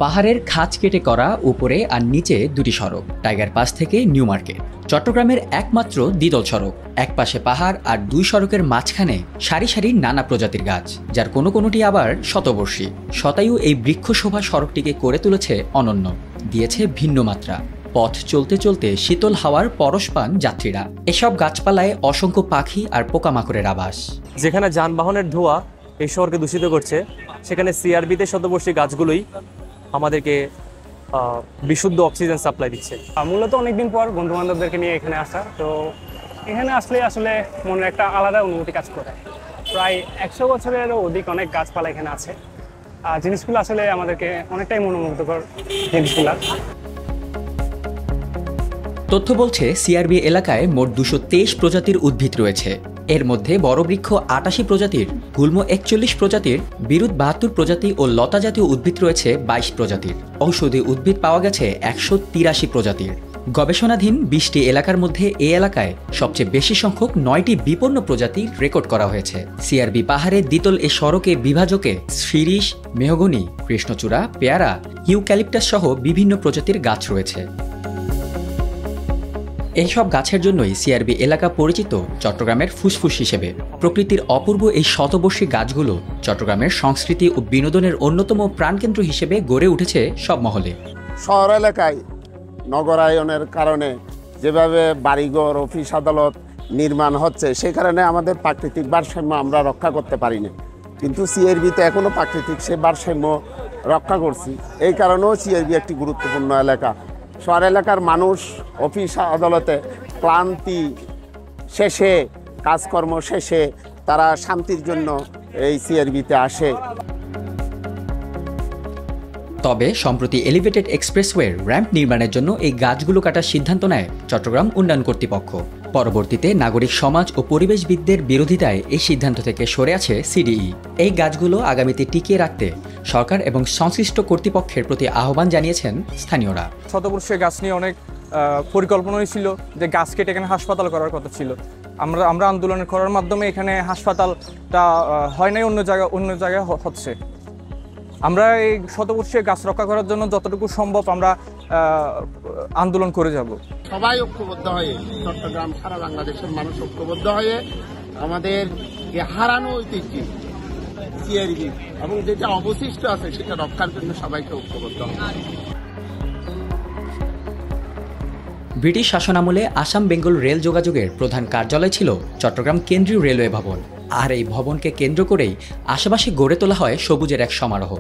পাহাড়ের খাঁজ কেটে করা উপরে আর নিচে দুটি সড়ক, টাইগার পাস থেকে নিউ মার্কেট। চট্টগ্রামের একমাত্র দ্বিতল সড়ক, এক পাশে পাহাড় আর দুই সড়কের মাঝখানে সারি সারি নানা প্রজাতির গাছ, যার কোনোটি আবার শতবর্ষী। শতায়ু এই বৃক্ষশোভা সড়কটিকে করে তুলেছে অনন্য, দিয়েছে ভিন্ন মাত্রা। পথ চলতে চলতে শীতল হাওয়ার পরশ পান যাত্রীরা। এসব গাছপালায় অসংখ্য পাখি আর পোকামাকড়ের আবাস। যেখানে যানবাহনের ধোঁয়া এই শহরকে দূষিত করছে, সেখানে সিআরবিতে শতবর্ষী গাছগুলোই আমাদেরকে বিশুদ্ধ অক্সিজেন সাপ্লাই দিচ্ছে। মূলত অনেকদিন পর বন্ধু বান্ধবদেরকে নিয়ে এখানে আসা, তো এখানে আসলে আসলে মনের একটা আলাদা অনুভূতি কাজ করে। প্রায় 100 বছরেরও অধিক অনেক গাছপালা এখানে আছে, আর জিনিসগুলো আসলে আমাদেরকে অনেকটাই মনোমুগ্ধকর জিনিসগুলো। তথ্য বলছে সিআরবি এলাকায় মোট 223 প্রজাতির উদ্ভিদ রয়েছে। এর মধ্যে বড় বৃক্ষ 88 প্রজাতির, গুল্ম 41 প্রজাতির, বিরুৎ 72 প্রজাতি ও লতা জাতীয় উদ্ভিদ রয়েছে 22 প্রজাতির। ঔষধি উদ্ভিদ পাওয়া গেছে 183 প্রজাতির। গবেষণাধীন 20টি এলাকার মধ্যে এই এলাকায় সবচেয়ে বেশি সংখ্যক 9টি বিপন্ন প্রজাতি রেকর্ড করা হয়েছে। সিআরবি পাহাড়ের দ্বিতল এ সড়কে বিভাজকে শিরীষ, মেহগনি, কৃষ্ণচূড়া, পেয়ারা, ইউক্যালিপটাস সহ বিভিন্ন প্রজাতির গাছ রয়েছে। এইসব গাছের জন্যই সিআরবি এলাকা পরিচিত চট্টগ্রামের ফুসফুস হিসেবে। প্রকৃতির অপূর্ব এই শতবর্ষী গাছগুলো চট্টগ্রামের সংস্কৃতি ও বিনোদনের অন্যতম প্রাণকেন্দ্র হিসেবে গড়ে উঠেছে সব মহলে। শহর এলাকায় নগরায়নের কারণে যেভাবে বাড়িঘর, অফিস আদালত নির্মাণ হচ্ছে, সেই কারণে আমাদের প্রাকৃতিক ভারসাম্য আমরা রক্ষা করতে পারি না। কিন্তু সিআরবিতে এখনও প্রাকৃতিক সে ভারসাম্য রক্ষা করছি। এই কারণেও সিআরবি একটি গুরুত্বপূর্ণ এলাকা। শহর এলাকার মানুষ অফিস আদালতে ক্লান্তি শেষে, কাজকর্ম শেষে তারা শান্তির জন্য এই সিআরবিতে আসে। তবে সম্প্রতি এলিভেটেড এক্সপ্রেসওয়ের র্যাম্প নির্মাণের জন্য এই গাছগুলো কাটার সিদ্ধান্ত নেয় চট্টগ্রাম উন্নয়ন কর্তৃপক্ষ। পরবর্তীতে নাগরিক সমাজ ও পরিবেশবিদদের বিরোধিতায় এই সিদ্ধান্ত থেকে সরে আছে সিডিই। এই গাছগুলো আগামীতে টিকিয়ে রাখতে সরকার এবং সংশ্লিষ্ট কর্তৃপক্ষের প্রতি আহ্বান জানিয়েছেন স্থানীয়রা। শতবর্ষীয় গাছ নিয়ে অনেক পরিকল্পনাই ছিল যে গাছ কেটে এখানে হাসপাতাল করার কথা ছিল। আমরা আন্দোলন করার মাধ্যমে এখানে হাসপাতালটা হয় নাই, অন্য জায়গায় হচ্ছে। আমরা এই শতবর্ষীয় গাছ রক্ষা করার জন্য যতটুকু সম্ভব আমরা আন্দোলন করে যাব। সবাই ঐক্যবদ্ধ হয়ে, চট্টগ্রাম সারা বাংলাদেশের মানুষ ঐক্যবদ্ধ হয়ে আমাদের হারানো ঐতিহ্য সিআরবি এবং যেটা অবশিষ্ট আছে সেটা রক্ষার জন্য সবাইকে ঐক্যবদ্ধ হবে। ব্রিটিশ শাসনামলে আসাম বেঙ্গল রেল যোগাযোগের প্রধান কার্যালয় ছিল চট্টগ্রাম কেন্দ্রীয় রেলওয়ে ভবন, আর এই ভবনকে কেন্দ্র করেই আশেপাশে গড়ে তোলা হয় সবুজের এক সমারোহ।